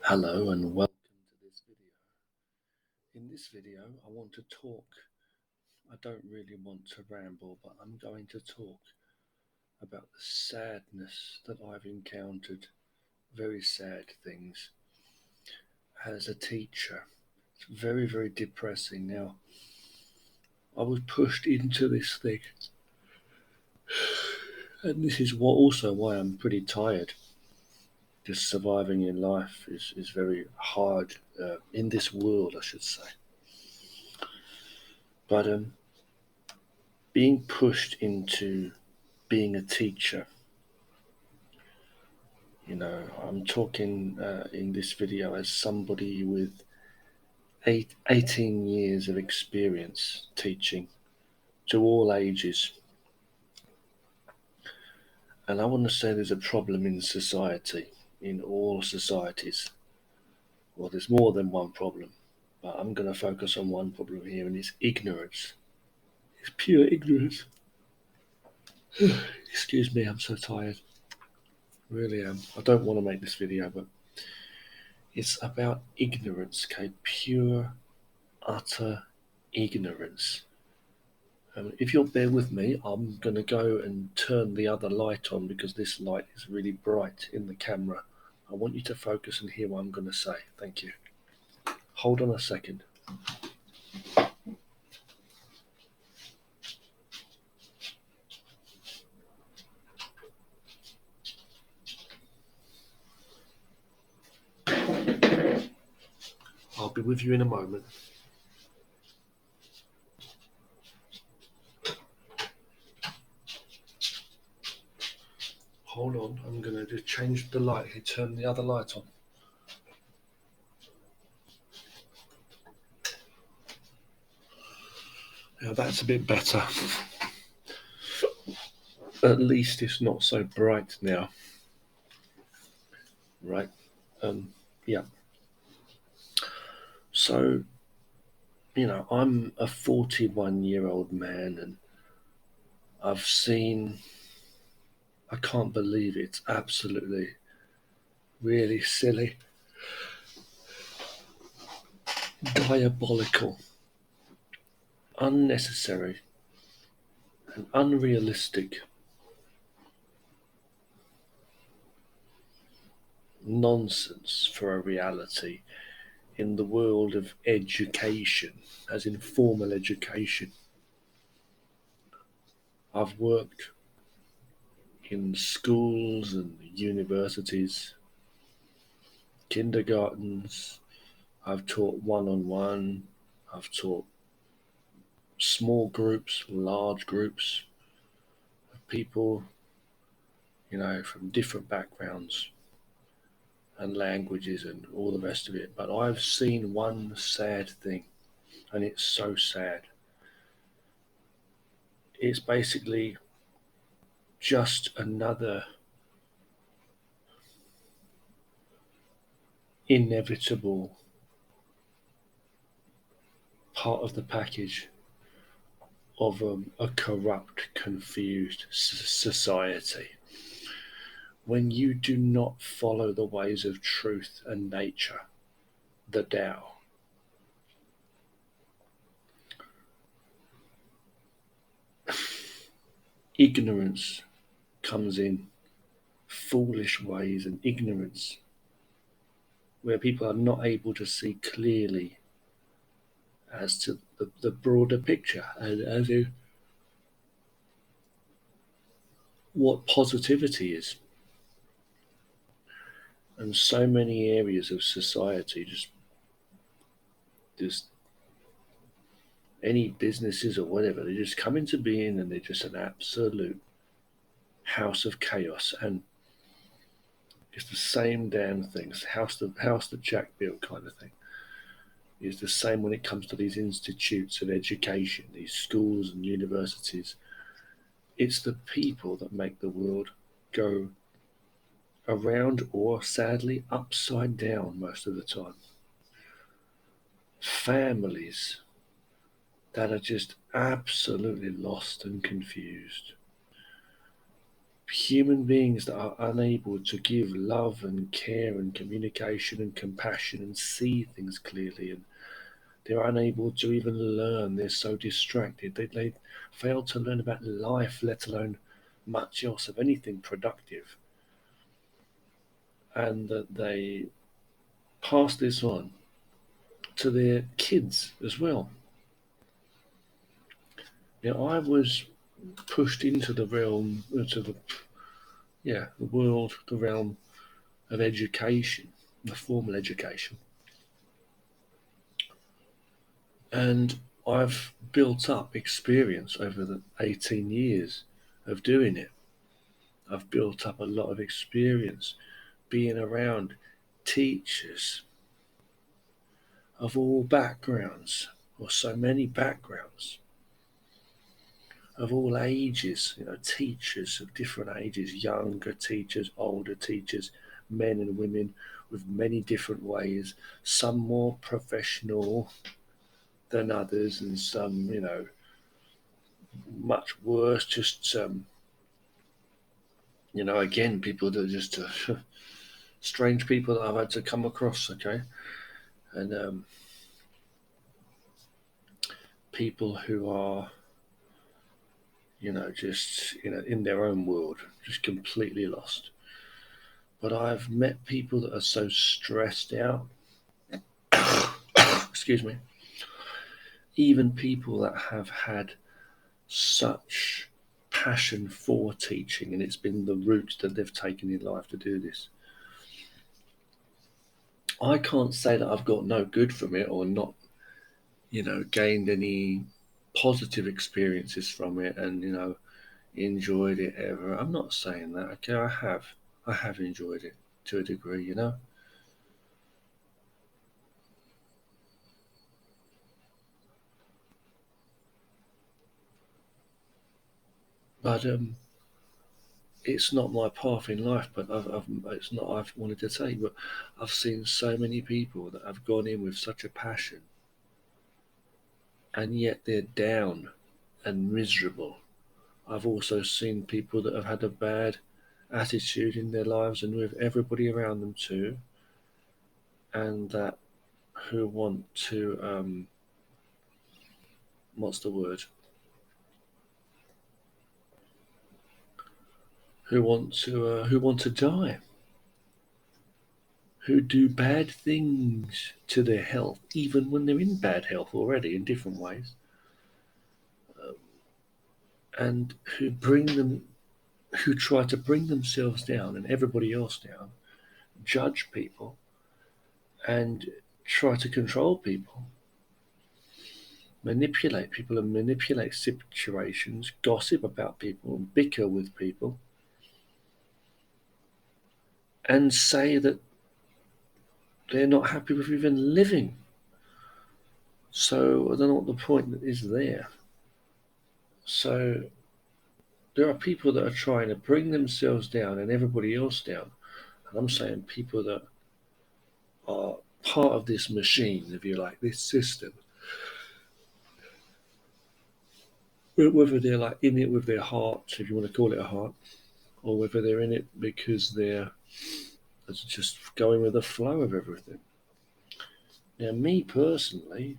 Hello and welcome to this video. In this video, I want to talk. I don't really want to ramble, but I'm going to talk about the sadness that I've encountered, very sad things, as a teacher. It's very, very depressing. Now, I was pushed into this thing, and this is also why I'm pretty tired. Just surviving in life is very hard in this world, I should say. But being pushed into being a teacher, I'm talking in this video as somebody with 18 years of experience teaching to all ages. And I want to say there's a problem in society, in all societies. Well, there's more than one problem, but I'm going to focus on one problem here, and it's ignorance. It's pure ignorance. Excuse me, I'm so tired. Really am. I don't want to make this video, but it's about ignorance, okay? Pure, utter ignorance. If you'll bear with me, I'm going to go and turn the other light on because this light is really bright in the camera. I want you to focus and hear what I'm going to say. Thank you. Hold on a second. I'll be with you in a moment. Hold on, I'm going to just change the light here, turn the other light on. Now that's a bit better. At least it's not so bright now. Right? Yeah. So, I'm a 41-year-old man and I've seen, I can't believe it, it's absolutely really silly, diabolical, unnecessary, and unrealistic nonsense for a reality in the world of education, as in formal education. I've worked in schools and universities, kindergartens. I've taught one-on-one. I've taught small groups, large groups of people, from different backgrounds and languages and all the rest of it. But I've seen one sad thing, and it's so sad. It's basically just another inevitable part of the package of a corrupt, confused society. When you do not follow the ways of truth and nature, the Tao, ignorance comes in, foolish ways and ignorance, where people are not able to see clearly as to the broader picture and as in what positivity is. And so many areas of society, just any businesses or whatever, they just come into being and they're just an absolute house of chaos. And it's the same damn things, house that Jack built kind of thing. It's the same when it comes to these institutes of education, these schools and universities. It's the people that make the world go around, or sadly upside down most of the time. Families that are just absolutely lost and confused. human beings that are unable to give love and care and communication and compassion and see things clearly, and they're unable to even learn. They're so distracted. They fail to learn about life, let alone much else of anything productive. And that they pass this on to their kids as well. Now, I was pushed into the realm, into the world, the realm of education, the formal education. And I've built up experience over the 18 years of doing it. I've built up a lot of experience being around teachers of all backgrounds, or so many backgrounds, of all ages, teachers of different ages, younger teachers, older teachers, men and women with many different ways, some more professional than others, and some, much worse, just, again, people that are just strange people that I've had to come across, okay? And people who are, just, in their own world, just completely lost. But I've met people that are so stressed out, excuse me, even people that have had such passion for teaching, and it's been the route that they've taken in life to do this. I can't say that I've got no good from it or not, gained any positive experiences from it and, enjoyed it ever. I'm not saying that, okay? I have enjoyed it to a degree. But it's not my path in life. But it's not I've wanted to take. But I've seen so many people that have gone in with such a passion, and yet they're down and miserable. I've also seen people that have had a bad attitude in their lives and with everybody around them too, and that who want to what's the word? Who want to die, who do bad things to their health, even when they're in bad health already in different ways, and who try to bring themselves down and everybody else down, judge people, and try to control people, manipulate people, and manipulate situations, gossip about people, and bicker with people, and say that they're not happy with even living. So I don't know what the point is there. So there are people that are trying to bring themselves down and everybody else down. And I'm saying people that are part of this machine, if you like, this system, whether they're like in it with their heart, if you want to call it a heart, or whether they're in it because they're just going with the flow of everything. Now, me personally,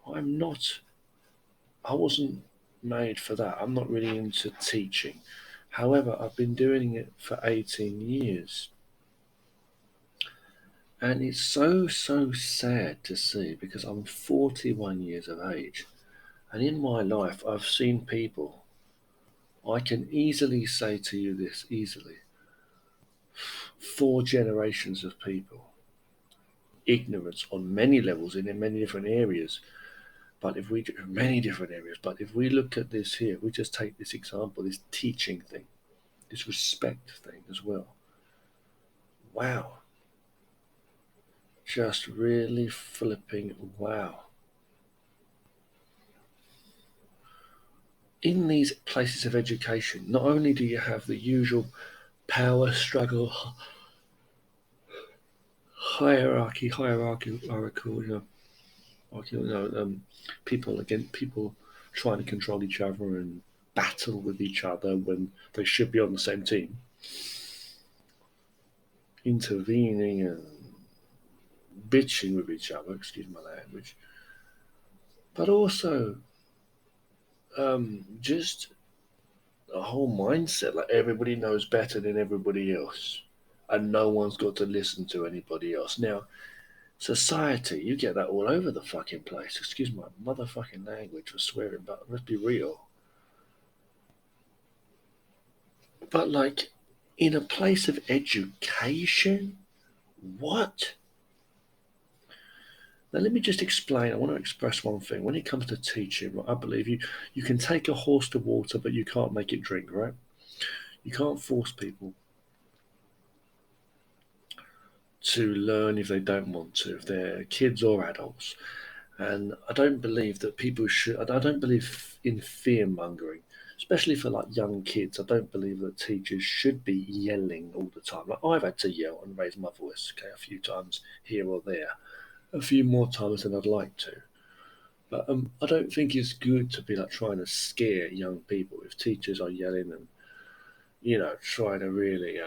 I'm not, I wasn't made for that. I'm not really into teaching. However, I've been doing it for 18 years. And it's so, so sad to see because I'm 41 years of age. And in my life, I've seen people, I can easily say to you this, easily, 4 generations of people, ignorance on many levels and in many different areas. But if we, many different areas, but if we look at this here, we just take this example, this teaching thing, this respect thing as well. Wow. Just really flipping wow. In these places of education, not only do you have the usual power struggle, hierarchical, people trying to control each other and battle with each other when they should be on the same team, intervening and bitching with each other, excuse my language, but also just a whole mindset like everybody knows better than everybody else and no one's got to listen to anybody else. Now, society, you get that all over the fucking place. Excuse my motherfucking language for swearing, but let's be real. But like in a place of education, what? Now let me just explain. I want to express one thing. When it comes to teaching, I believe you can take a horse to water, but you can't make it drink, right? You can't force people to learn if they don't want to, if they're kids or adults. And I don't believe that people should. I don't believe in fear mongering, especially for like young kids. I don't believe that teachers should be yelling all the time. Like I've had to yell and raise my voice, okay, a few times here or there, a few more times than I'd like to. But I don't think it's good to be like trying to scare young people if teachers are yelling and trying to really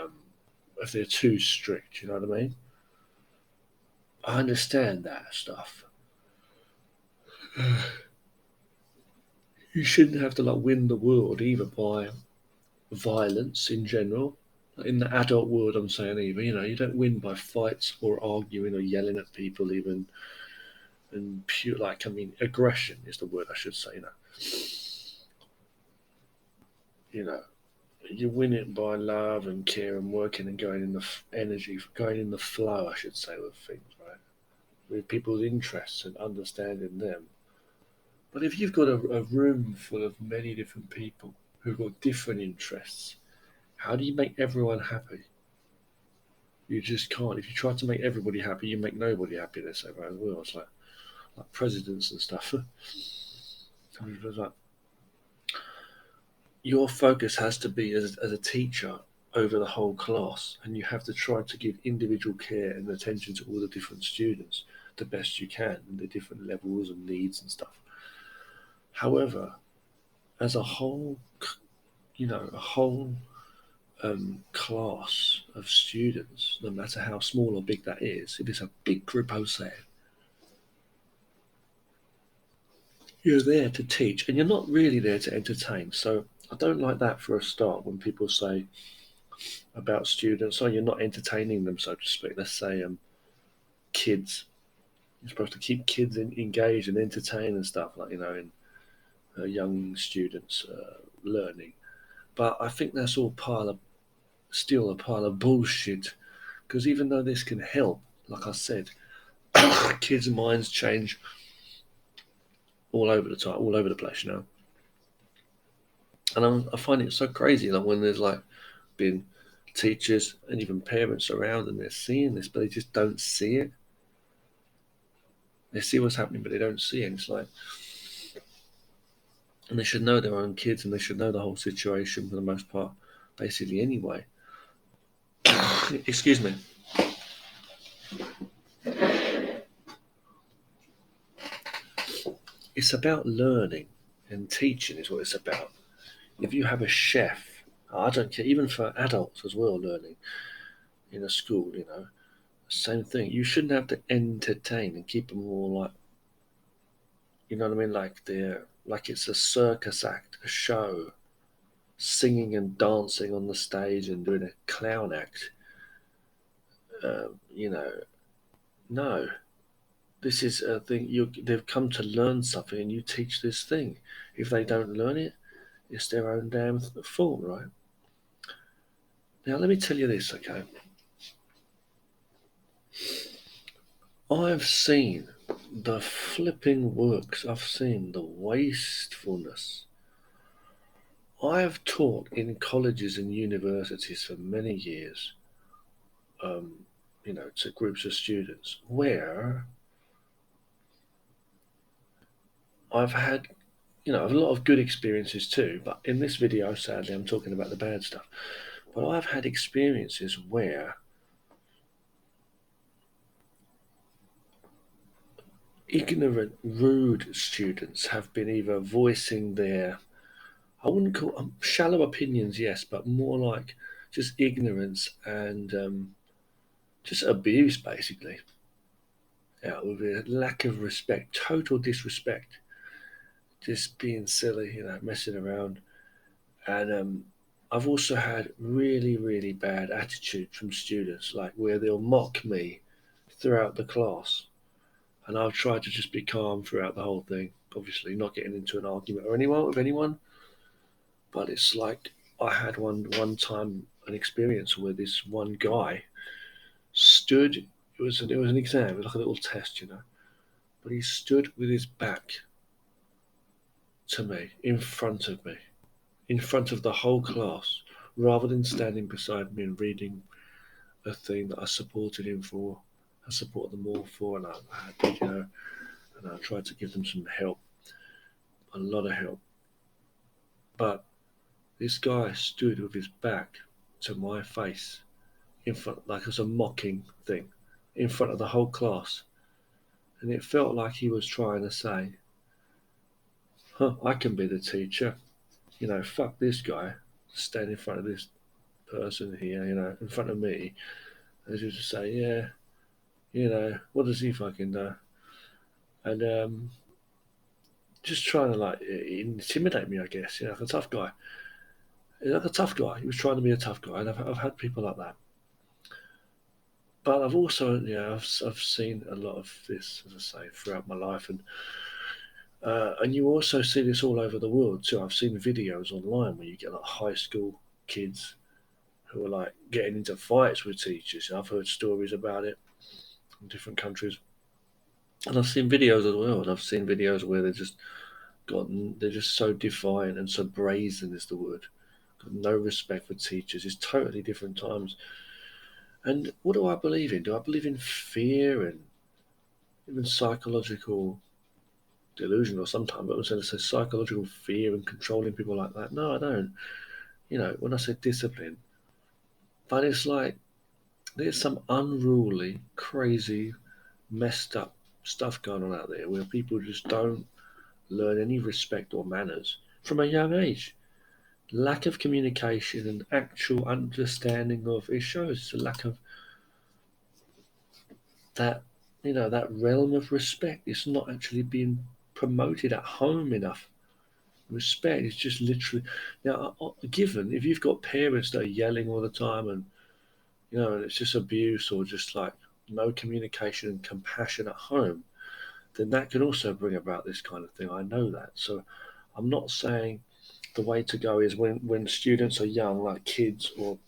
if they're too strict. You know what I mean? I understand that stuff. You shouldn't have to like win the world either by violence in general. In the adult world, I'm saying even you don't win by fights or arguing or yelling at people even, and pure like I mean aggression is the word I should say. You know you win it by love and care and working and going in the energy, going in the flow, I should say, with things, right? With people's interests and understanding them. But if you've got a room full of many different people who've got different interests, how do you make everyone happy? You just can't. If you try to make everybody happy, you make nobody happy. They say, right, as well. It's like presidents and stuff. It's like your focus has to be as a teacher over the whole class, and you have to try to give individual care and attention to all the different students the best you can and the different levels and needs and stuff. However, as a whole, a whole class of students, no matter how small or big that is, if it's a big group, I would say, you're there to teach and you're not really there to entertain. So I don't like that for a start when people say about students, oh, you're not entertaining them, so to speak. Let's say kids. You're supposed to keep kids engaged and entertained and stuff, like, in young students learning. But I think that's all still a pile of bullshit. Because even though this can help, like I said, kids' minds change all over the time, all over the place. And I find it so crazy, like when there's like been teachers and even parents around and they're seeing this, but they just don't see it. They see what's happening, but they don't see it. And it's like, and they should know their own kids and they should know the whole situation for the most part, basically, anyway. Excuse me. It's about learning and teaching, is what it's about. If you have a chef, I don't care, even for adults as well, learning in a school, same thing. You shouldn't have to entertain and keep them all like, you know what I mean? Like it's a circus act, a show, singing and dancing on the stage and doing a clown act. You know, no. This is a thing. They've come to learn something, and you teach this thing. If they don't learn it, it's their own damn fault, right? Now, let me tell you this, okay? I've seen the flipping works. I've seen the wastefulness. I have taught in colleges and universities for many years, to groups of students where I've had, a lot of good experiences too. But in this video, sadly, I'm talking about the bad stuff. But I've had experiences where ignorant, rude students have been either voicing their, I wouldn't call shallow opinions, yes, but more like just ignorance and just abuse, basically. Yeah, with a lack of respect, total disrespect, just being silly, messing around. And I've also had really, really bad attitude from students, like where they'll mock me throughout the class, and I'll try to just be calm throughout the whole thing. Obviously, not getting into an argument or anyone with anyone, but it's like I had one time an experience where this one guy stood. It was an exam, it was like a little test. But he stood with his back to me, in front of the whole class, rather than standing beside me and reading a thing that I supported him for. I supported them all for, and and I tried to give them some help, a lot of help. But this guy stood with his back to my face, in front, like as a mocking thing, in front of the whole class, and it felt like he was trying to say, "Huh, I can be the teacher." Fuck this guy, stand in front of this person here, in front of me, and just say, yeah, what does he fucking know? And just trying to like intimidate me, I guess. Like a tough guy. Like a tough guy. He was trying to be a tough guy, and I've had people like that. But I've also, I've seen a lot of this, as I say, throughout my life, and you also see this all over the world too. I've seen videos online where you get like high school kids who are like getting into fights with teachers. I've heard stories about it in different countries, and I've seen videos as well. And I've seen videos where they're just so defiant and so brazen is the word. Got no respect for teachers. It's totally different times. And what do I believe in? Do I believe in fear and even psychological delusion, or sometimes I was going to say psychological fear and controlling people like that? No, I don't. When I say discipline, but it's like there's some unruly, crazy, messed up stuff going on out there where people just don't learn any respect or manners from a young age. Lack of communication and actual understanding of it shows a lack of that that realm of respect. It's not actually being promoted at home enough. Respect is just literally now given if you've got parents that are yelling all the time and and it's just abuse or just like no communication and compassion at home, then that can also bring about this kind of thing. I know that. So I'm not saying the way to go is when students are young, like kids or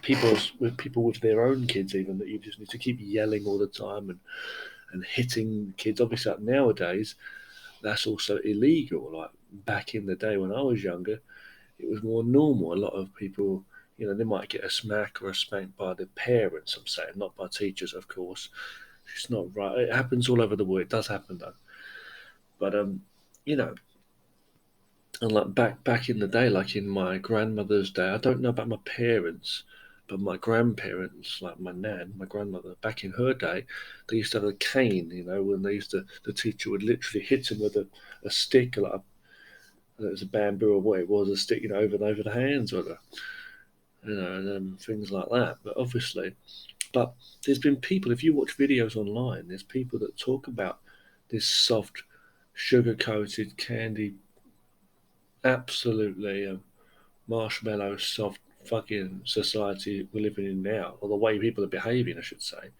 people with their own kids, even that you just need to keep yelling all the time and hitting kids. Obviously, like nowadays that's also illegal. Like back in the day when I was younger, it was more normal. A lot of people, they might get a smack or a spank by the parents. I'm saying not by teachers, of course. It's not right. It happens all over the world. It does happen though. But you know, and like back in the day, like in my grandmother's day, I don't know about my parents, but my grandparents, like my nan, my grandmother, back in her day, they used to have a cane. When they used to, the teacher would literally hit him with a stick, like it was a bamboo or what it was, a stick, over and over the hands, or and things like that. But obviously, but there's been people. If you watch videos online, there's people that talk about this soft, sugar-coated candy, absolutely marshmallow soft fucking society we're living in now, or the way people are behaving, I should say.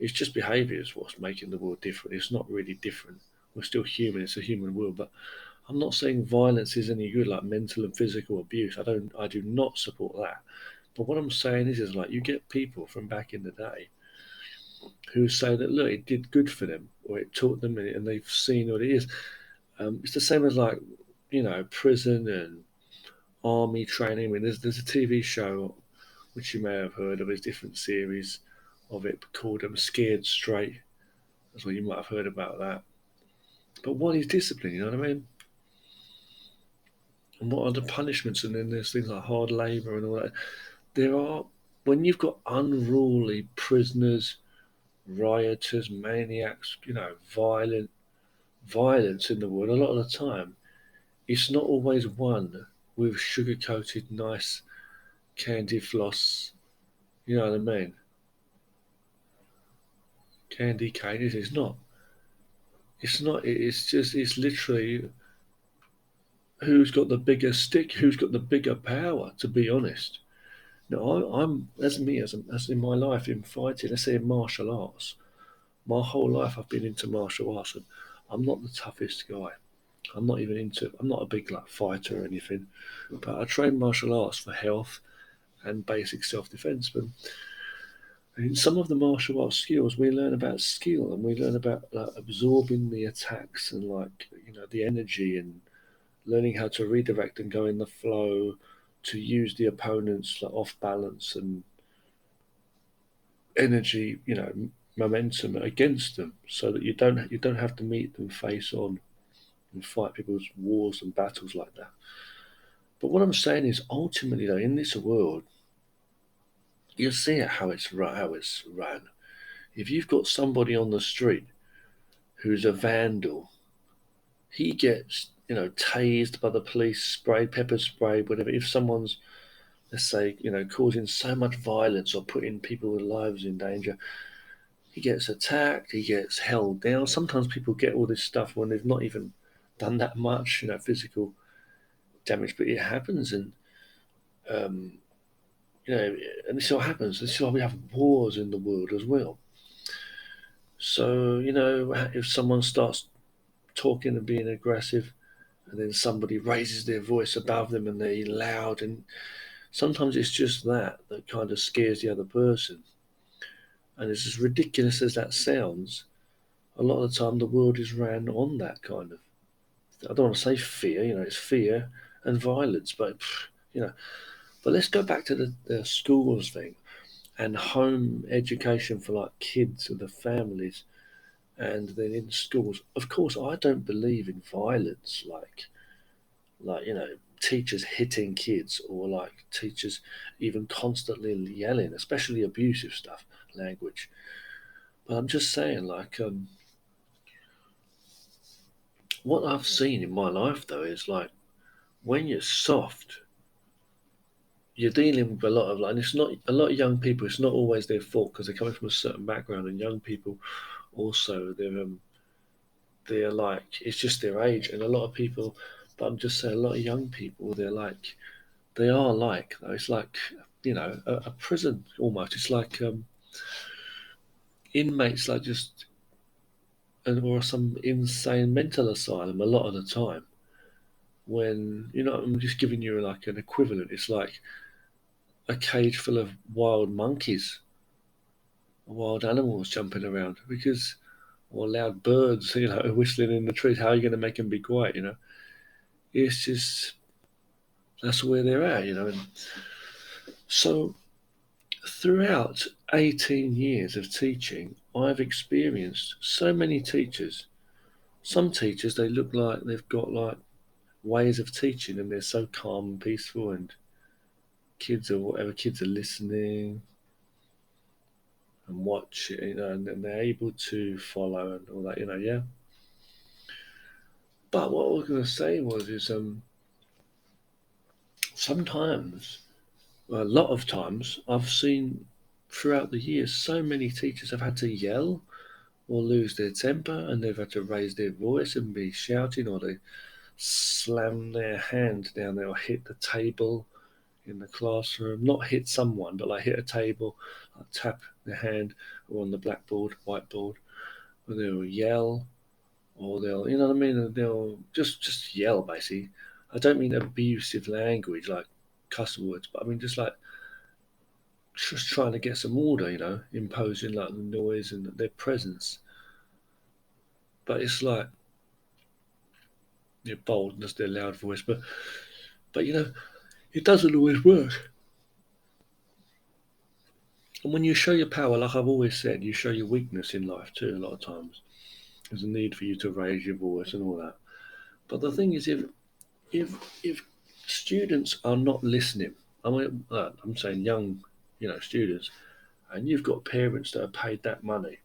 It's just behaviour is what's making the world different. It's not really different. We're still human. It's a human world, but I'm not saying violence is any good, like mental and physical abuse. I do not support that. But what I'm saying is like you get people from back in the day who say that look, it did good for them, or it taught them, and they've seen what it is. It's the same as like prison and army training. I mean, there's a TV show which you may have heard of. There's different series of it called Scared Straight. That's what you might have heard about that. But what is discipline? You know what I mean? And what are the punishments? And then there's things like hard labour and all that. There are when you've got unruly prisoners, rioters, maniacs, violence in the world. A lot of the time, it's not always one with sugar coated nice candy floss. You know what I mean? Candy cane. It's not. It's not. It's just. It's literally who's got the bigger stick, who's got the bigger power. To be honest, no, I'm as me as in my life in fighting. Let's say in martial arts. My whole life I've been into martial arts, and I'm not the toughest guy. I'm not even into. I'm not a big like fighter or anything, but I train martial arts for health and basic self-defense. But in some of the martial arts skills, we learn about skill and we learn about like, absorbing the attacks and like the energy and learning how to redirect and go in the flow to use the opponent's like, off balance and energy, momentum against them, so that you don't have to meet them face on and fight people's wars and battles like that. But what I'm saying is, ultimately, though, in this world, you see it how it's run. If you've got somebody on the street who's a vandal, he gets tased by the police, sprayed, pepper sprayed, whatever. If someone's, let's say, causing so much violence or putting people's lives in danger, he gets attacked, he gets held down. Sometimes people get all this stuff when they've not even done that much, physical damage, but it happens, and um, and this is what happens. This is why we have wars in the world as well. So if someone starts talking and being aggressive, and then somebody raises their voice above them and they're loud, and sometimes it's just that kind of scares the other person. And it's as ridiculous as that sounds. A lot of the time, the world is ran on that kind of. I don't want to say fear. It's fear and violence, but you know. But let's go back to the schools thing and home education for like kids and the families, and then in schools. Of course, I don't believe in violence, like teachers hitting kids or like teachers even constantly yelling, especially abusive stuff, language. But I'm just saying, like, what I've seen in my life though is like when you're soft, you're dealing with a lot of like, and it's not a lot of young people. It's not always their fault because they're coming from a certain background, and young people also they're like it's just their age, and a lot of people. But I'm just saying, a lot of young people, they are like though. It's like a prison almost. It's like inmates, like just or some insane mental asylum a lot of the time. When I'm just giving you like an equivalent. It's like a cage full of wild monkeys, wild animals jumping around because or loud birds, whistling in the trees. How are you going to make them be quiet? It's just that's where they're at. And so throughout 18 years of teaching, I've experienced so many teachers. Some teachers, they look like they've got like ways of teaching and they're so calm and peaceful, and kids are listening and watching, and then they're able to follow and all that, yeah. But what I was going to say is sometimes, a lot of times, I've seen throughout the years so many teachers have had to yell or lose their temper, and they've had to raise their voice and be shouting, or they slam their hand down there or hit the table in the classroom. Not hit someone, but like hit a table, like tap their hand or on the blackboard, whiteboard, or they'll yell, or they'll, you know what I mean? They'll just yell basically. I don't mean abusive language like cuss words, but I mean just like just trying to get some order, imposing like the noise and their presence. But it's like their boldness, their loud voice, but it doesn't always work. And when you show your power, like I've always said, you show your weakness in life too. A lot of times, there's a need for you to raise your voice and all that. But the thing is, if students are not listening, I'm saying young, students, and you've got parents that are paid that money,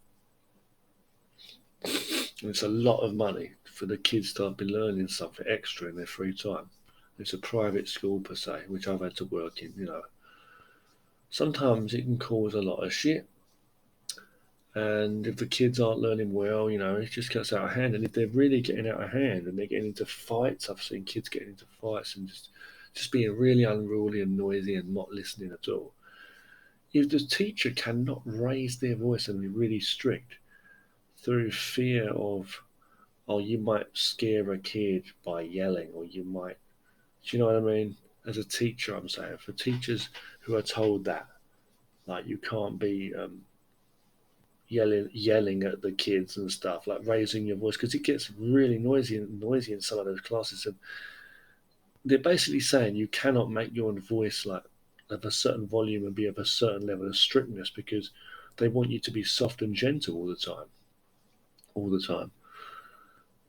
and it's a lot of money for the kids to be learning something extra in their free time. It's a private school per se, which I've had to work in. Sometimes it can cause a lot of shit, and if the kids aren't learning well, it just gets out of hand. And if they're really getting out of hand and they're getting into fights, I've seen kids getting into fights and just being really unruly and noisy and not listening at all. If the teacher cannot raise their voice and be really strict through fear of, oh, you might scare a kid by yelling, or you might, do you know what I mean? As a teacher, I'm saying, for teachers who are told that, like, you can't be yelling at the kids and stuff, like raising your voice, because it gets really noisy in some of those classes. And they're basically saying you cannot make your voice like of a certain volume and be of a certain level of strictness, because they want you to be soft and gentle all the time.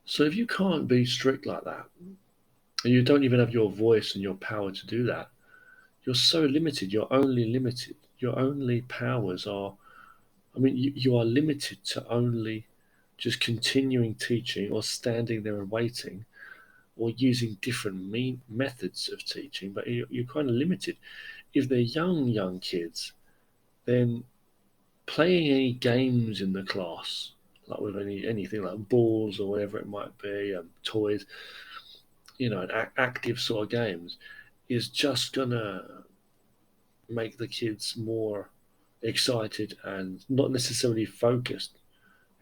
So if you can't be strict like that, and you don't even have your voice and your power to do that, you're so limited. You're only limited. Your only powers are, I mean, you are limited to only just continuing teaching or standing there and waiting or using different methods of teaching, but you're kind of limited. If they're young kids, then playing any games in the class, like with anything like balls or whatever it might be, toys, and active sort of games, is just gonna make the kids more excited and not necessarily focused.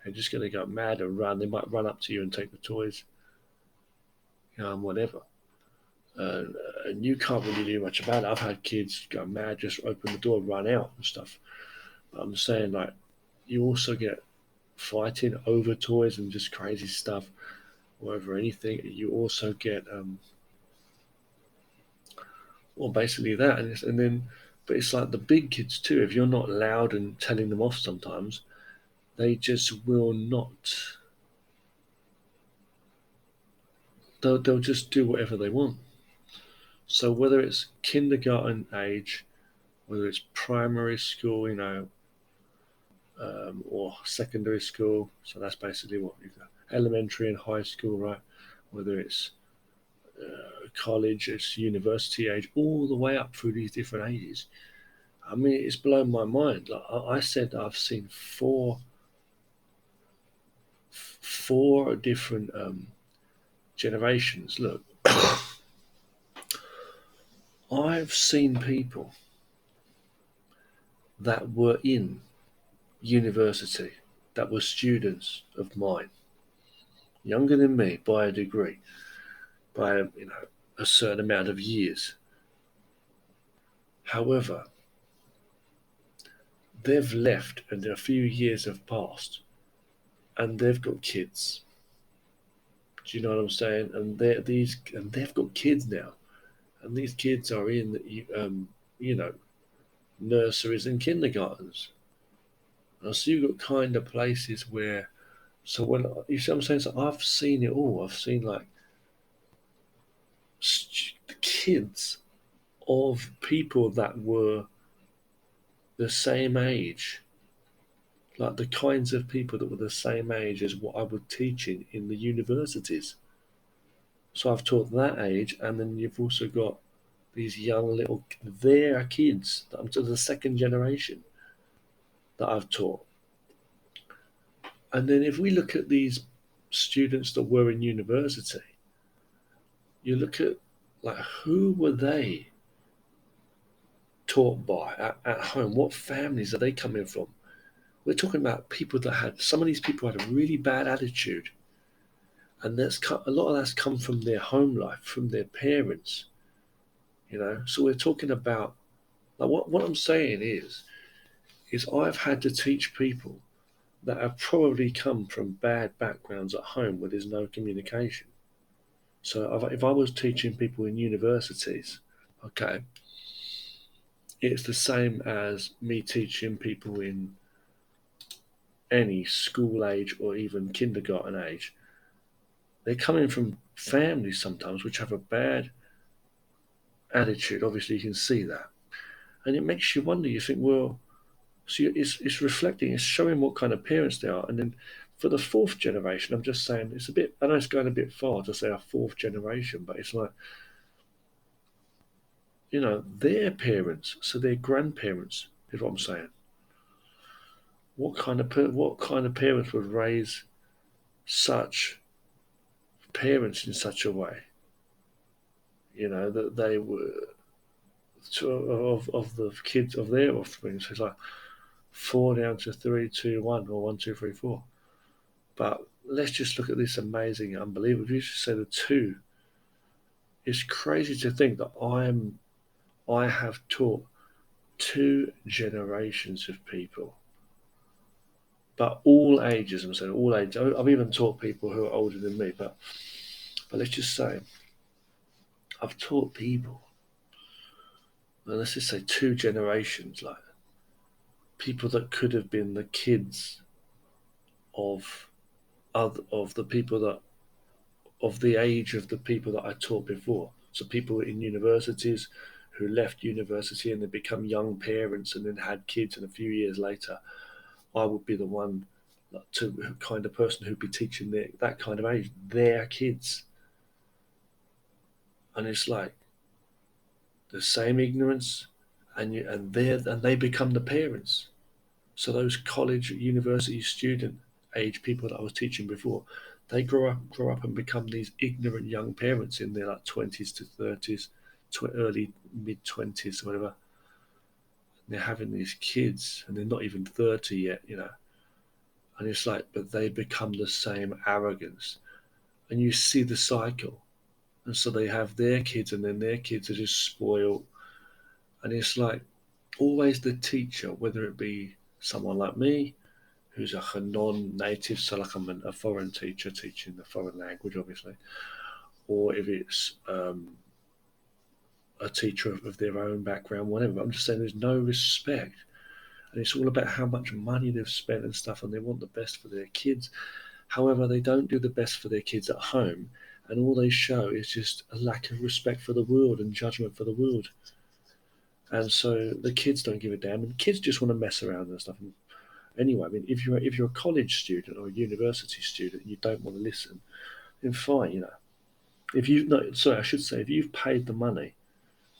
They're just gonna go mad and run. They might run up to you and take the toys, whatever. Uh, and you can't really do much about it. I've had kids go mad, just open the door, run out and stuff. But I'm saying, like, you also get fighting over toys and just crazy stuff, or over anything. You also get, well, basically that, and then, but it's like the big kids too. If you're not loud and telling them off, sometimes they just will not. They'll just do whatever they want. So whether it's kindergarten age, whether it's primary school, or secondary school. So that's basically what you've got. Elementary and high school, right? Whether it's college, it's university age, all the way up through these different ages. I mean, it's blown my mind. Like I said, I've seen four different generations. Look, I've seen people that were in university, that were students of mine, younger than me by a degree, by a certain amount of years. However, they've left and a few years have passed, and they've got kids. Do you know what I'm saying? And they've got kids now, and these kids are in you know nurseries and kindergartens. And so you've got kind of places where, so when you see what I'm saying, so I've seen it all. I've seen like the kids of people that were the same age, like the kinds of people that were the same age as what I was teaching in the universities. So I've taught that age, and then you've also got these young little, their kids that I'm to the second generation that I've taught. And then if we look at these students that were in university, you look at like who were they taught by at home? What families are they coming from? We're talking about people that had, some of these people had a really bad attitude, and a lot of that's come from their home life, from their parents. So we're talking about, like, what I'm saying is I've had to teach people that have probably come from bad backgrounds at home where there's no communication. So if I was teaching people in universities, okay, it's the same as me teaching people in any school age or even kindergarten age. They're coming from families sometimes which have a bad attitude. Obviously, you can see that. And it makes you wonder. You think, well, so it's reflecting, it's showing what kind of parents they are. And then For the fourth generation, I'm just saying it's a bit. I know it's going a bit far to say a fourth generation, but it's like, their parents, so their grandparents is what I'm saying. What kind of parents would raise such parents in such a way? That they were of the kids of their offspring. So it's like four down to three, two, one, or one, two, three, four. But let's just look at this amazing, unbelievable. If you just say the two, it's crazy to think that I have taught two generations of people, but all ages. I'm saying all ages. I've even taught people who are older than me, but let's just say I've taught people, and let's just say two generations, like people that could have been the kids of of the people that of the age of the people that I taught before. So people in universities who left university and they become young parents and then had kids, and a few years later, I would be the one to kind of person who'd be teaching that kind of age their kids, and it's like the same ignorance, and they become the parents. So those college, university student age people that I was teaching before, they grow up and become these ignorant young parents in their like 20s to 30s, early mid 20s, whatever. And they're having these kids, and they're not even 30 yet. And it's like, but they become the same arrogance, and you see the cycle. And so they have their kids, and then their kids are just spoiled. And it's like always the teacher, whether it be someone like me who's a non-native, so like I'm a foreign teacher teaching the foreign language, obviously, or if it's a teacher of their own background, whatever. But I'm just saying there's no respect, and it's all about how much money they've spent and stuff, and they want the best for their kids. However, they don't do the best for their kids at home, and all they show is just a lack of respect for the world and judgment for the world. And so the kids don't give a damn, and kids just want to mess around and stuff. And anyway, I mean, if you're a college student or a university student and you don't want to listen, then fine. If you no, sorry, I should say, if you've paid the money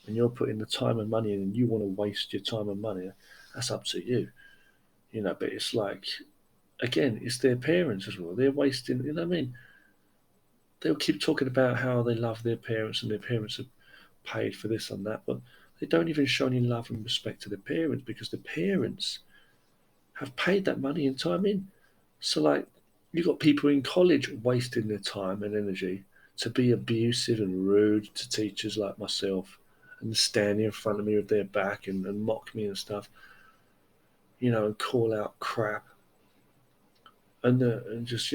and you're putting the time and money in, and you want to waste your time and money, that's up to you. But it's like, again, it's their parents as well. They're wasting. You know what I mean? They'll keep talking about how they love their parents and their parents have paid for this and that, but they don't even show any love and respect to their parents because the parents have paid that money and time in. So, like, you've got people in college wasting their time and energy to be abusive and rude to teachers like myself and standing in front of me with their back and mock me and stuff, and call out crap and just,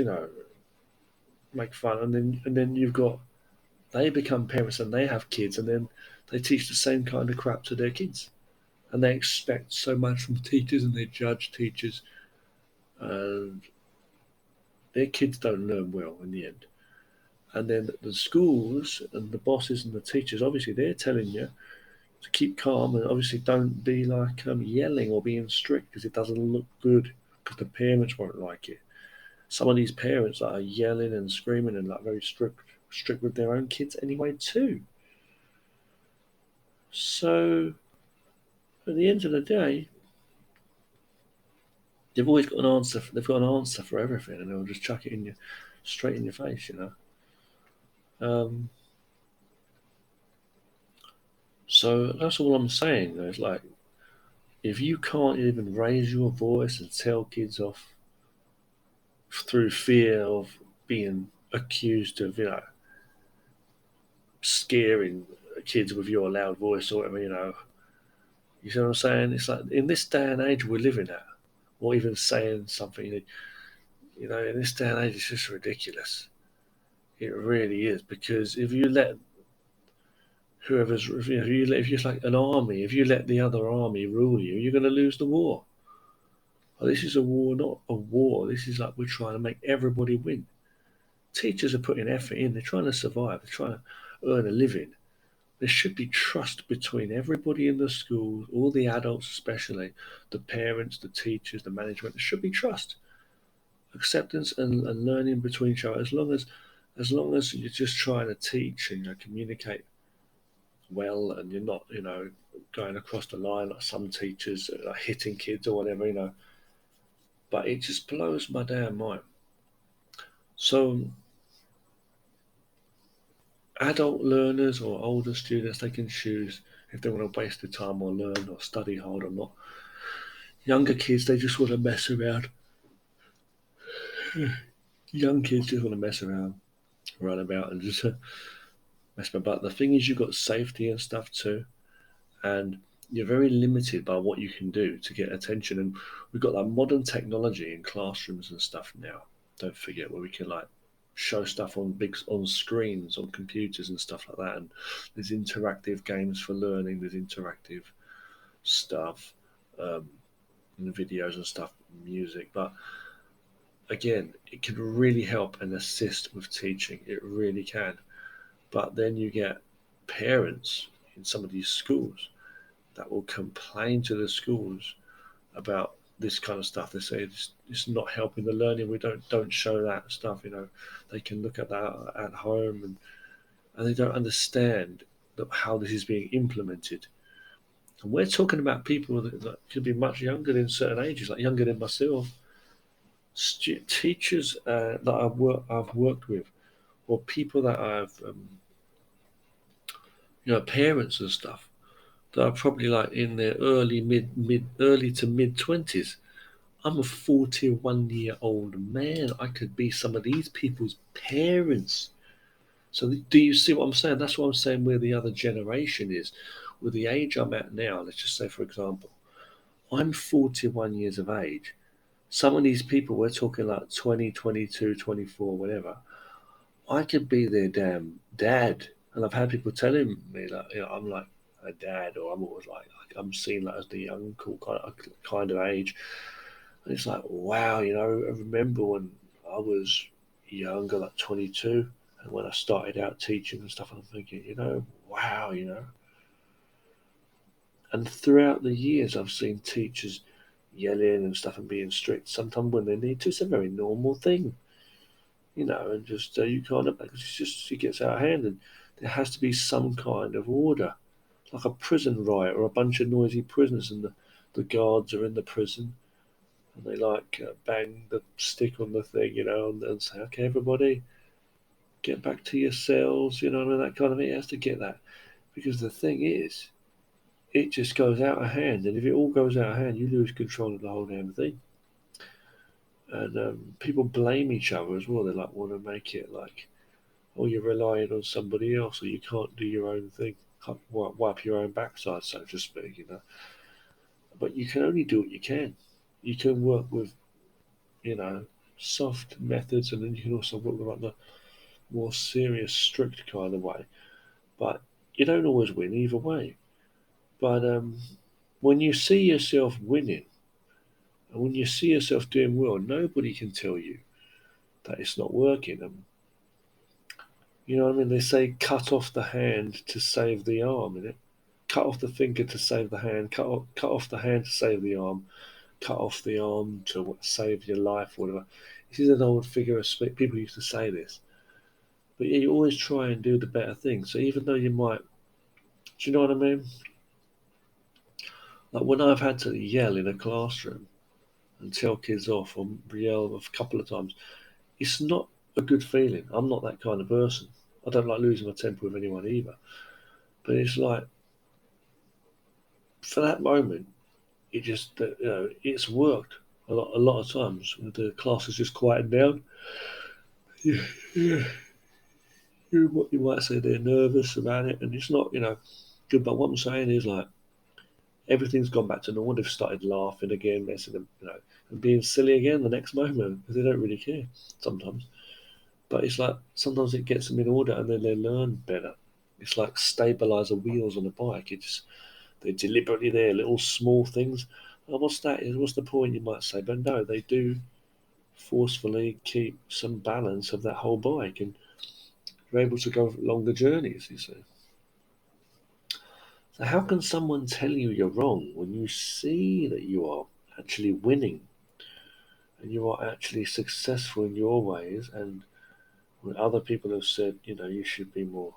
make fun. And then you've got, they become parents and they have kids, and then they teach the same kind of crap to their kids. And they expect so much from teachers, and they judge teachers, and their kids don't learn well in the end. And then the schools and the bosses and the teachers, obviously, they're telling you to keep calm and obviously don't be like yelling or being strict because it doesn't look good because the parents won't like it. Some of these parents are yelling and screaming and like very strict with their own kids anyway too. So at the end of the day, they've always got an answer. They've got an answer for everything, and they'll just chuck it in you, straight in your face. Um, so that's all I'm saying. It's like if you can't even raise your voice and tell kids off through fear of being accused of, scaring kids with your loud voice or whatever, you see what I'm saying? It's like in this day and age we're living at, or even saying something, in this day and age, it's just ridiculous. It really is, because if you let if you're like an army, if you let the other army rule you, you're going to lose the war. Well, this is a war, not a war. This is like we're trying to make everybody win. Teachers are putting effort in. They're trying to survive. They're trying to earn a living. There should be trust between everybody in the school, all the adults especially, the parents, the teachers, the management. There should be trust. acceptance and learning between each other. As long as you're just trying to teach and communicate well, and you're not going across the line like some teachers are hitting kids or whatever. But it just blows my damn mind. So adult learners or older students, they can choose if they want to waste their time or learn or study hard or not. Younger kids, they just want to mess around. Young kids just want to mess around, run about, and just mess about. The thing is, you've got safety and stuff too, and you're very limited by what you can do to get attention. And we've got that modern technology in classrooms and stuff now. Don't forget, where we can show stuff on screens on computers and stuff like that. And there's interactive games for learning. There's interactive stuff, um, and videos and stuff, music. But again, it can really help and assist with teaching. It really can. But then you get parents in some of these schools that will complain to the schools about this kind of stuff. They say it's not helping the learning. We don't show that stuff. They can look at that at home, and they don't understand how this is being implemented. And we're talking about people that could be much younger than certain ages, like younger than myself. Teachers that I've worked with, or people that I've parents and stuff that are probably like in their early to mid 20s. I'm a 41-year-old man. I could be some of these people's parents. So do you see what I'm saying? That's what I'm saying where the other generation is. With the age I'm at now, let's just say, for example, I'm 41 years of age. Some of these people, we're talking like 20, 22, 24, whatever. I could be their damn dad. And I've had people telling me that I'm like a dad, or I'm always like I'm seen like as the uncle kind of age. And it's like, wow, I remember when I was younger, like 22, and when I started out teaching and stuff, and I'm thinking, wow. And throughout the years, I've seen teachers yelling and stuff and being strict. Sometimes when they need to, it's a very normal thing, and just you can't, because it gets out of hand, and there has to be some kind of order, like a prison riot or a bunch of noisy prisoners, and the guards are in the prison, and they bang the stick on the thing, and say, okay, everybody, get back to your cells, what I mean, that kind of thing. It has to get that, because the thing is, it just goes out of hand, and if it all goes out of hand, you lose control of the whole damn thing. And people blame each other as well. They want to make it like, oh, you're relying on somebody else, or you can't do your own thing, can't wipe your own backside, so to speak. But you can only do what you can. You can work with, you know, soft methods, and then you can also work with the more serious, strict kind of way. But you don't always win either way. But when you see yourself winning, and when you see yourself doing well, nobody can tell you that it's not working. You know what I mean? They say cut off the hand to save the arm, innit? Cut off the finger to save the hand, cut off the hand to save the arm, cut off the arm to save your life, or whatever. This is an old figure of speech. People used to say this. But yeah, you always try and do the better thing. So even though you might, do you know what I mean? Like when I've had to yell in a classroom and tell kids off or yell a couple of times, it's not a good feeling. I'm not that kind of person. I don't like losing my temper with anyone either. But it's like, for that moment, it just, it's worked a lot of times. The class has just quieted down. Yeah, yeah. You might say they're nervous about it, and it's not, good. But what I'm saying is, like, everything's gone back to normal. They've started laughing again, messing them, and being silly again the next moment because they don't really care sometimes. But it's like sometimes it gets them in order, and then they learn better. It's like stabilizer wheels on a bike. They're deliberately there, little small things. Oh, what's that? What's the point? You might say, but no, they do forcefully keep some balance of that whole bike, and you're able to go longer journeys. You see. So how can someone tell you you're wrong when you see that you are actually winning? and you are actually successful in your ways, and when other people have said, you should be more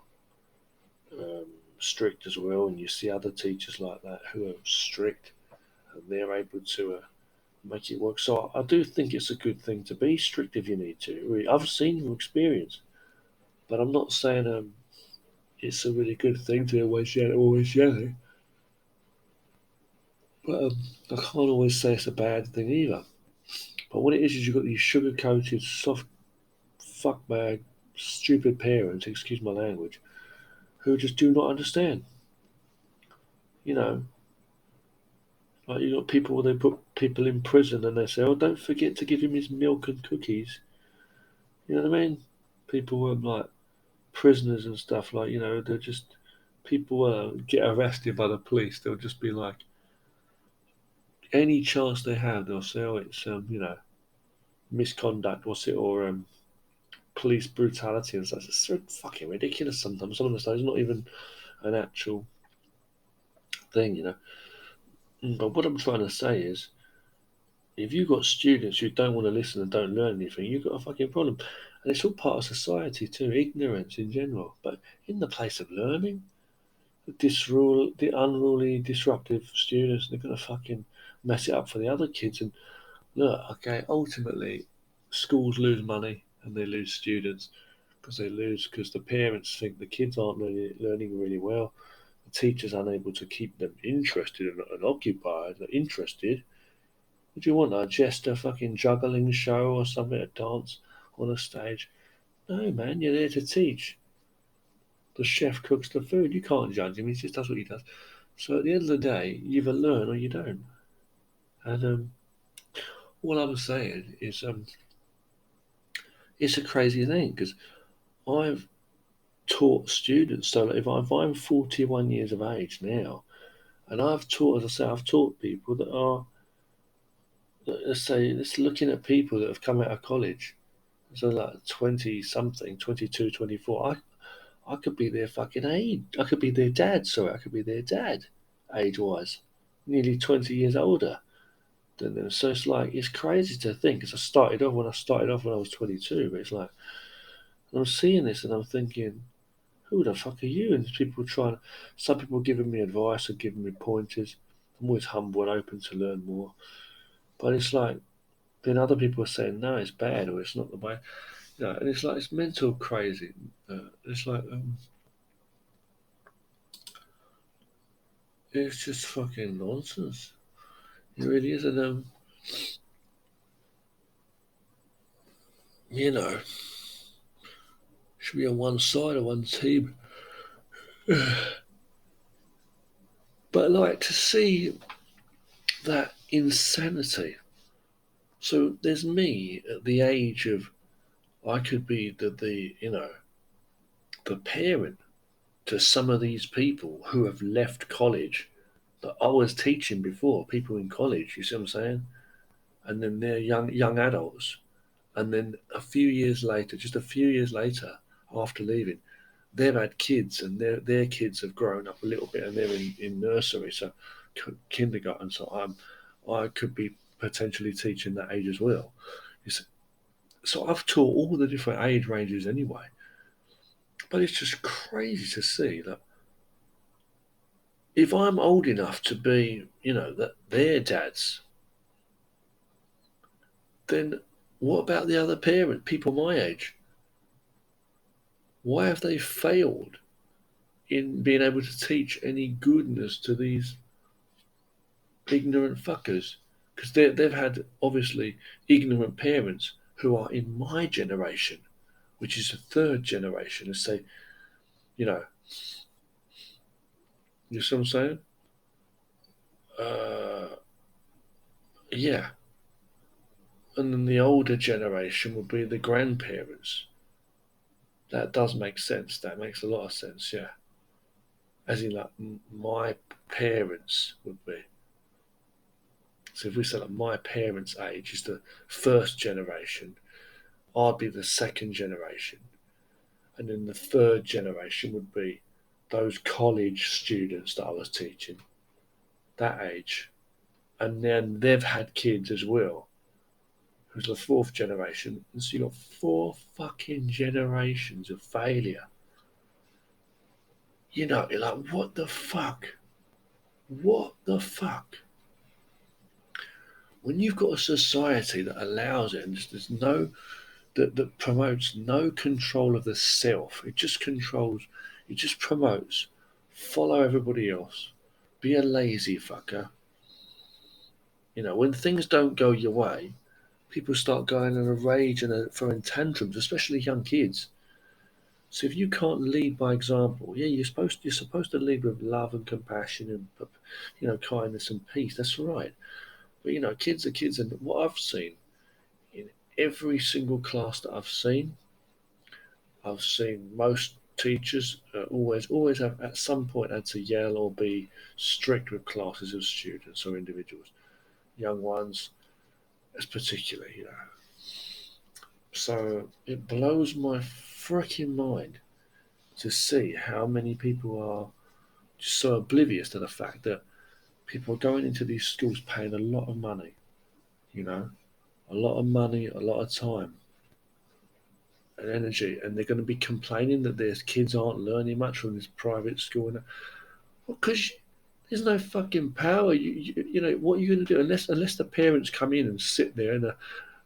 um, strict as well, and you see other teachers like that who are strict and they're able to make it work. So I do think it's a good thing to be strict if you need to. Really, I've seen your experience, but I'm not saying it's a really good thing to always yell, always yelling. But I can't always say it's a bad thing either. But what it is you've got these sugar coated, soft, fuckbag, stupid parents, excuse my language, who just do not understand. You know, like you got people where they put people in prison and they say, "Oh, don't forget to give him his milk and cookies." You know what I mean? People were like prisoners and stuff. Like they're just people get arrested by the police. They'll just be like, any chance they have, they'll say, "Oh, it's misconduct, what's it, or police brutality and such." It's so fucking ridiculous sometimes. Some of the stuff is not even an actual thing. But what I'm trying to say is, if you've got students who don't want to listen and don't learn anything, you've got a fucking problem. And it's all part of society too, ignorance in general. But in the place of learning, the unruly, disruptive students, they're going to fucking mess it up for the other kids. And look, okay, ultimately, schools lose money and they lose students because the parents think the kids aren't learning really well. The teachers unable to keep them interested and occupied. They're interested. What do you want? A jester fucking juggling show or something? A dance on a stage? No, man, you're there to teach. The chef cooks the food. You can't judge him. He just does what he does. So at the end of the day, you either learn or you don't. And all I'm saying is, it's a crazy thing because I've taught students. So if I'm 41 years of age now, and I've taught, as I say, I've taught people that are, let's say, let's looking at people that have come out of college. So like 20 something, 22, 24. I could be their fucking age. I could be their dad. Sorry, I could be their dad, age wise, nearly 20 years older than them. So it's like it's crazy to think. Because I started off when I was 22, but it's like I'm seeing this and I'm thinking, who the fuck are you? And people trying. Some people giving me advice or giving me pointers. I'm always humble and open to learn more. But it's like then other people are saying no, it's bad or it's not the way. And it's like it's mental crazy. It's like it's just fucking nonsense. It really is, and you know, should be on one side or one team. But I like to see that insanity. So there's me at the age of I could be the parent to some of these people who have left college that I was teaching before, people in college, you see what I'm saying? And then they're young adults. And then just a few years later, after leaving, they've had kids and their kids have grown up a little bit and they're in nursery, so kindergarten. So I could be potentially teaching that age as well. So I've taught all the different age ranges anyway. But it's just crazy to see that if I'm old enough to be, that their dads, then what about the other parent, people my age? Why have they failed in being able to teach any goodness to these ignorant fuckers? Because they've had, obviously, ignorant parents who are in my generation, which is the third generation, and say, you know, you see what I'm saying? Uh, yeah. And then the older generation would be the grandparents. That does make sense. That makes a lot of sense, yeah. As in, like, my parents would be. So if we say like my parents' age is the first generation, I'd be the second generation. And then the third generation would be those college students that I was teaching, that age. And then they've had kids as well, who's the fourth generation, and so you got four fucking generations of failure. You know, you're like, what the fuck? What the fuck? When you've got a society that allows it and just there's no that promotes no control of the self, it just promotes follow everybody else, be a lazy fucker. You know, when things don't go your way, people start going in a rage and throwing tantrums, especially young kids. So if you can't lead by example, yeah, you're supposed to lead with love and compassion and kindness and peace. That's right. But you know, kids are kids, and what I've seen in every single class that I've seen most teachers always have at some point had to yell or be strict with classes of students or individuals, young ones, as particularly, you know. So it blows my freaking mind to see how many people are just so oblivious to the fact that people are going into these schools paying a lot of money, you know, a lot of money, a lot of time and energy, and they're going to be complaining that their kids aren't learning much from this private school. And well, because there's no fucking power. You know what are you going to do unless the parents come in and sit there and are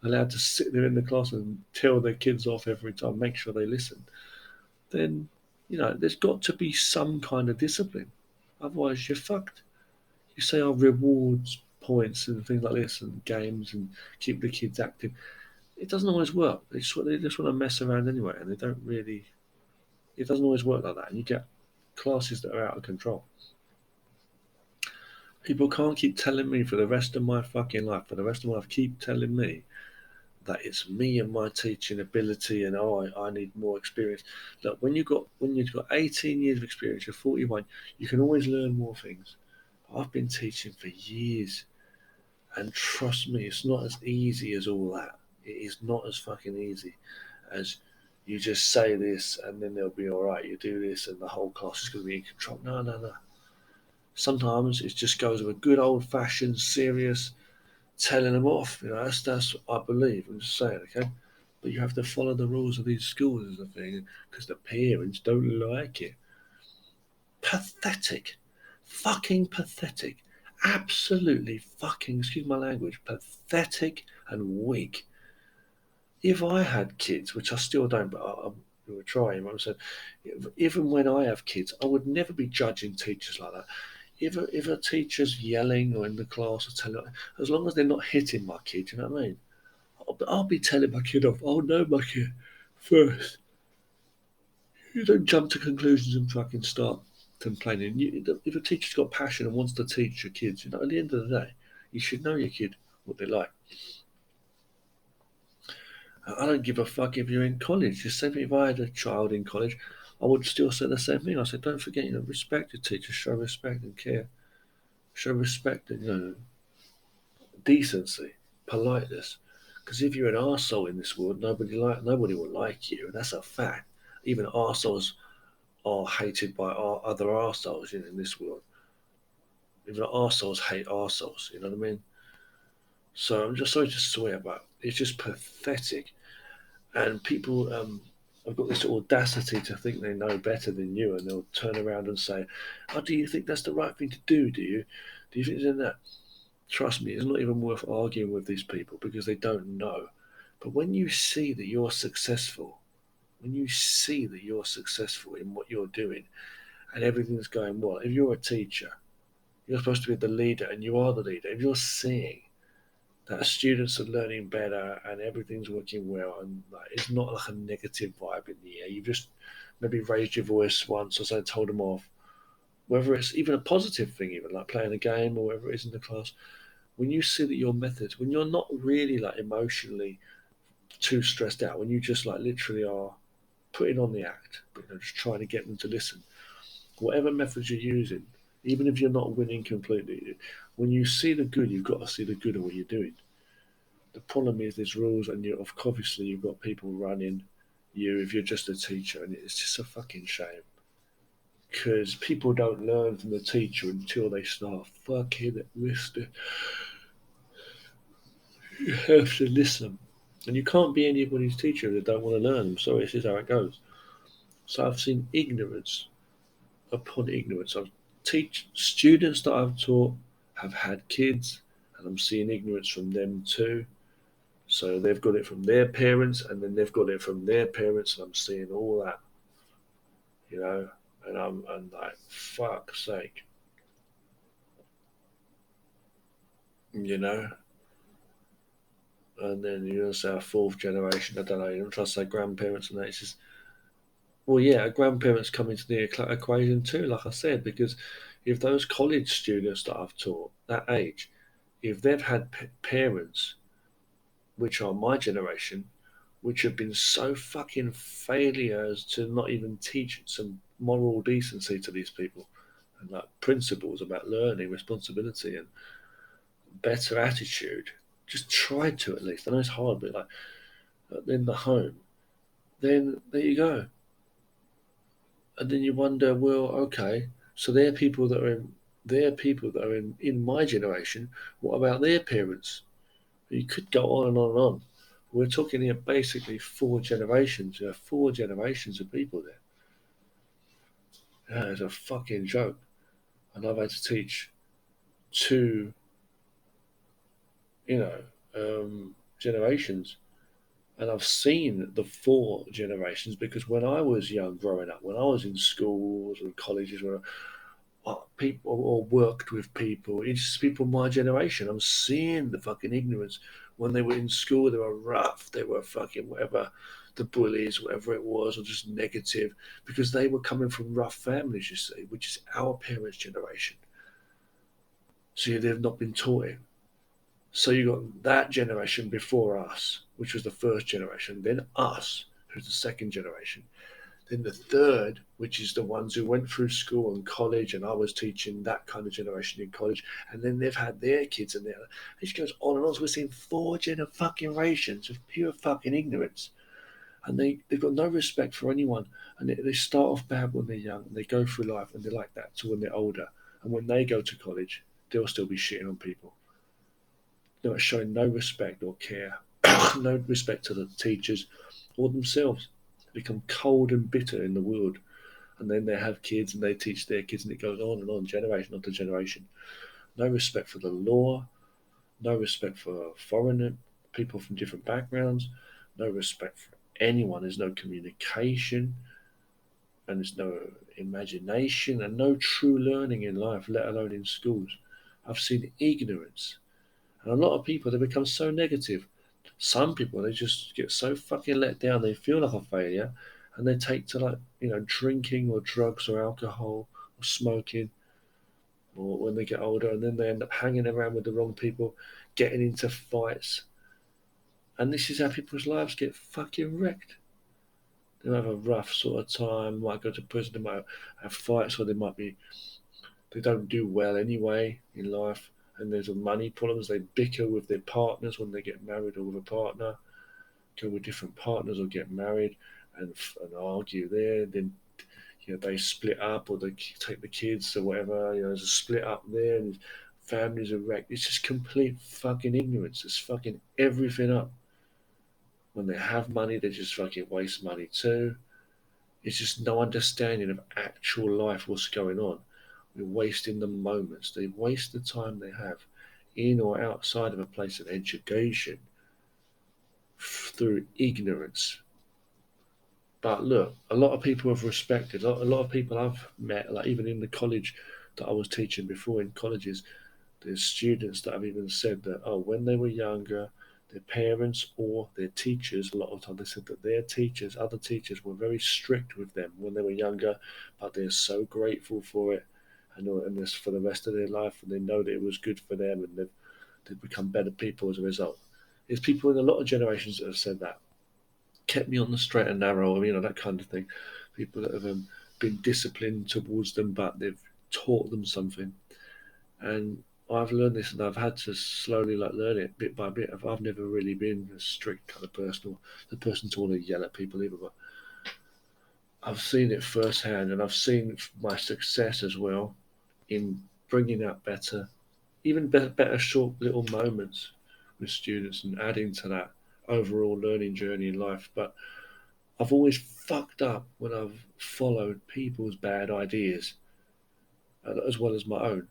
allowed to sit there in the class and tell their kids off every time, make sure they listen. Then you know there's got to be some kind of discipline. Otherwise, you're fucked. You say, "Oh, rewards points and things like this, and games, and keep the kids active." It doesn't always work. They just want to mess around anyway, and they don't really. It doesn't always work like that, and you get classes that are out of control. People can't keep telling me for the rest of my fucking life, for the rest of my life, keep telling me that it's me and my teaching ability, and oh, I need more experience. Look, when you've got 18 years of experience, you're 41, you can always learn more things. I've been teaching for years, and trust me, it's not as easy as all that. It is not as fucking easy as you just say this and then they'll be all right. You do this and the whole class is going to be in control. No, no, no. Sometimes it just goes with a good old fashioned, serious telling them off. You know, that's what I believe. I'm just saying, okay. But you have to follow the rules of these schools, is the thing, because the parents don't like it. Pathetic, fucking pathetic, absolutely fucking, excuse my language, pathetic and weak. If I had kids, which I still don't, but we were trying, I said, even when I have kids, I would never be judging teachers like that. If a teacher's yelling or in the class or telling, as long as they're not hitting my kid, you know what I mean? I'll be telling my kid off. I'll know my kid first. You don't jump to conclusions and fucking start complaining. If a teacher's got passion and wants to teach your kids, you know, at the end of the day, you should know your kid what they like. I don't give a fuck if you're in college. The same thing if I had a child in college, I would still say the same thing. I said, don't forget, you know, respect your teachers, show respect and care, show respect and decency, politeness. Because if you're an arsehole in this world, nobody will like you, and that's a fact. Even arseholes are hated by other arseholes in this world. Even arseholes hate arseholes. You know what I mean? So I'm just sorry to swear, but it's just pathetic. And people have got this audacity to think they know better than you, and they'll turn around and say, "Oh, do you think that's the right thing to do? Do you? Do you think it's in that?" Trust me, it's not even worth arguing with these people because they don't know. But when you see that you're successful, when you see that you're successful in what you're doing and everything's going well, if you're a teacher, you're supposed to be the leader and you are the leader. If you're seeing that students are learning better and everything's working well and like, it's not like a negative vibe in the air, you've just maybe raised your voice once or so, told them off, whether it's even a positive thing, even like playing a game or whatever it is in the class, when you see that your methods, when you're not really like emotionally too stressed out, when you just like literally are putting on the act, but you know, just trying to get them to listen, whatever methods you're using, even if you're not winning completely, when you see the good, you've got to see the good of what you're doing. The problem is there's rules, and you obviously you've got people running you if you're just a teacher, and it's just a fucking shame because people don't learn from the teacher until they start fucking listening. You have to listen. And you can't be anybody's teacher if they don't want to learn. I'm sorry, this is how it goes. So I've seen ignorance upon ignorance. I've teach students that I've taught have had kids, and I'm seeing ignorance from them too. So they've got it from their parents, and then they've got it from their parents, and I'm seeing all that, you know. And like, fuck's sake, you know. And then you know, say a fourth generation. I don't know. I'm trying to say grandparents and that. It's just, well, yeah, grandparents come into the equation too. Like I said, because if those college students that I've taught that age, if they've had parents which are my generation, which have been so fucking failures to not even teach some moral decency to these people and like principles about learning, responsibility, and better attitude. Just try to at least. I know it's hard, but like in the home, then there you go. And then you wonder, well, okay, so they're people that are in my generation. What about their parents? You could go on and on and on. We're talking here basically four generations. There are four generations of people there. Yeah, it's a fucking joke. And I've had to teach two, you know, generations. And I've seen the four generations because when I was young, growing up, when I was in schools and colleges, where people or worked with people, it's just people my generation. I'm seeing the fucking ignorance. When they were in school, they were rough, they were fucking whatever, the bullies, whatever it was, or just negative, because they were coming from rough families, you see, which is our parents' generation. So yeah, they've not been taught it. So you got that generation before us, which was the first generation, then us, who's the second generation. Then the third, which is the ones who went through school and college, and I was teaching that kind of generation in college, and then they've had their kids, and it just goes on and on. So we're seeing four generations of pure fucking ignorance, and they've got no respect for anyone, and they start off bad when they're young, and they go through life, and they're like that to when they're older, and when they go to college, they'll still be shitting on people. They're showing no respect or care, no respect to the teachers or themselves. They become cold and bitter in the world, and then they have kids and they teach their kids, and it goes on and on, generation after generation. No respect for the law, no respect for foreign people from different backgrounds, no respect for anyone. There's no communication, and there's no imagination, and no true learning in life, let alone in schools. I've seen ignorance, and a lot of people they become so negative. Some people they just get so fucking let down, they feel like a failure, and they take to like drinking or drugs or alcohol or smoking, or when they get older, and then they end up hanging around with the wrong people, getting into fights, and this is how people's lives get fucking wrecked. They have a rough sort of time, might go to prison, they might have fights, or they don't do well anyway in life, and there's money problems. They bicker with their partners when they get married or with a partner, go with different partners or get married and argue there. Then they split up or they take the kids or whatever. There's a split up there and families are wrecked. It's just complete fucking ignorance. It's fucking everything up. When they have money, they just fucking waste money too. It's just no understanding of actual life, what's going on. We're wasting the moments. They waste the time they have in or outside of a place of education through ignorance. But look, a lot of people have respected. A lot of people I've met, like even in the college that I was teaching before in colleges, there's students that have even said that, oh, when they were younger, their parents or their teachers, a lot of times they said that their teachers, other teachers, were very strict with them when they were younger, but they're so grateful for it and this for the rest of their life, and they know that it was good for them, and they've become better people as a result. There's people in a lot of generations that have said that, kept me on the straight and narrow, that kind of thing. People that have been disciplined towards them, but they've taught them something. And I've learned this, and I've had to slowly like learn it bit by bit. I've never really been a strict kind of person, or the person to want to yell at people either. But I've seen it firsthand, and I've seen my success as well in bringing out better, even better short little moments with students and adding to that overall learning journey in life. But I've always fucked up when I've followed people's bad ideas as well as my own.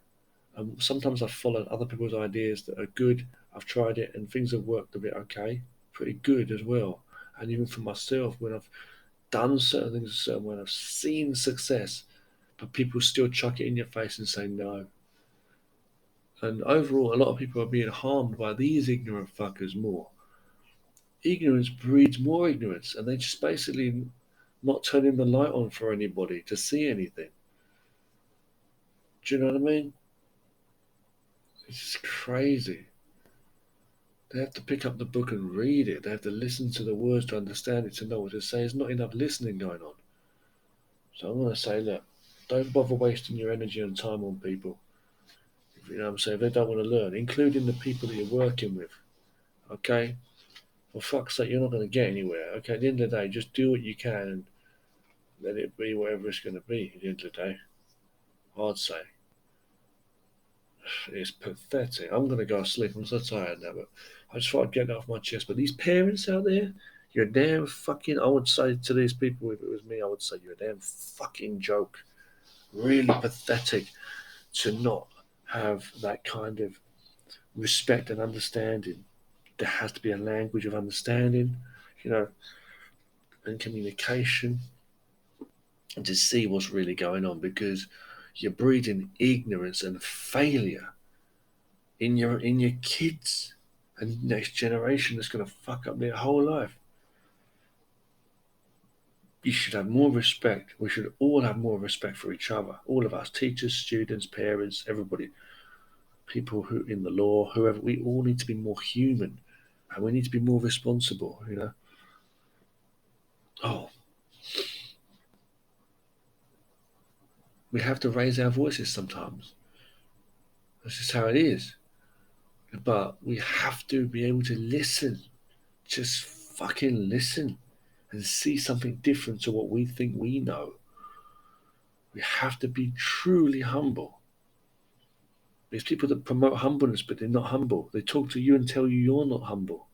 And sometimes I've followed other people's ideas that are good. I've tried it and things have worked a bit okay, pretty good as well. And even for myself, when I've done certain things a certain way, I've seen success, but people still chuck it in your face and say no. And overall, a lot of people are being harmed by these ignorant fuckers more. Ignorance breeds more ignorance, and they just basically not turning the light on for anybody to see anything. Do you know what I mean? It's just crazy. They have to pick up the book and read it. They have to listen to the words to understand it, to know what to say. There's not enough listening going on. So I'm going to say, look, don't bother wasting your energy and time on people. You know what I'm saying? If they don't want to learn, including the people that you're working with. Okay? For fuck's sake, you're not going to get anywhere. Okay? At the end of the day, just do what you can and let it be whatever it's going to be at the end of the day. I'd say. It's pathetic. I'm going to go to sleep. I'm so tired now, but I just thought I'd get it off my chest. But these parents out there, you're a damn fucking. I would say to these people, if it was me, I would say you're a damn fucking joke. Really pathetic to not have that kind of respect and understanding. There has to be a language of understanding, you know, and communication, and to see what's really going on because you're breeding ignorance and failure in your kids and next generation that's going to fuck up their whole life. You should have more respect. We should all have more respect for each other. All of us, teachers, students, parents, everybody, people who in the law, whoever. We all need to be more human, and we need to be more responsible. You know. Oh, we have to raise our voices sometimes. That's just how it is. But we have to be able to listen. Just fucking listen and see something different to what we think we know. We have to be truly humble. There's people that promote humbleness, but they're not humble. They talk to you and tell you you're not humble,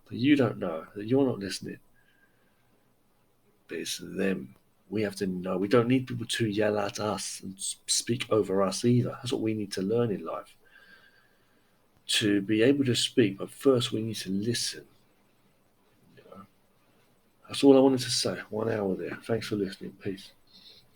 that you don't know, that you're not listening. But it's them. We have to know. We don't need people to yell at us and speak over us either. That's what we need to learn in life. To be able to speak, but first we need to listen. You know? That's all I wanted to say. 1 hour there. Thanks for listening. Peace.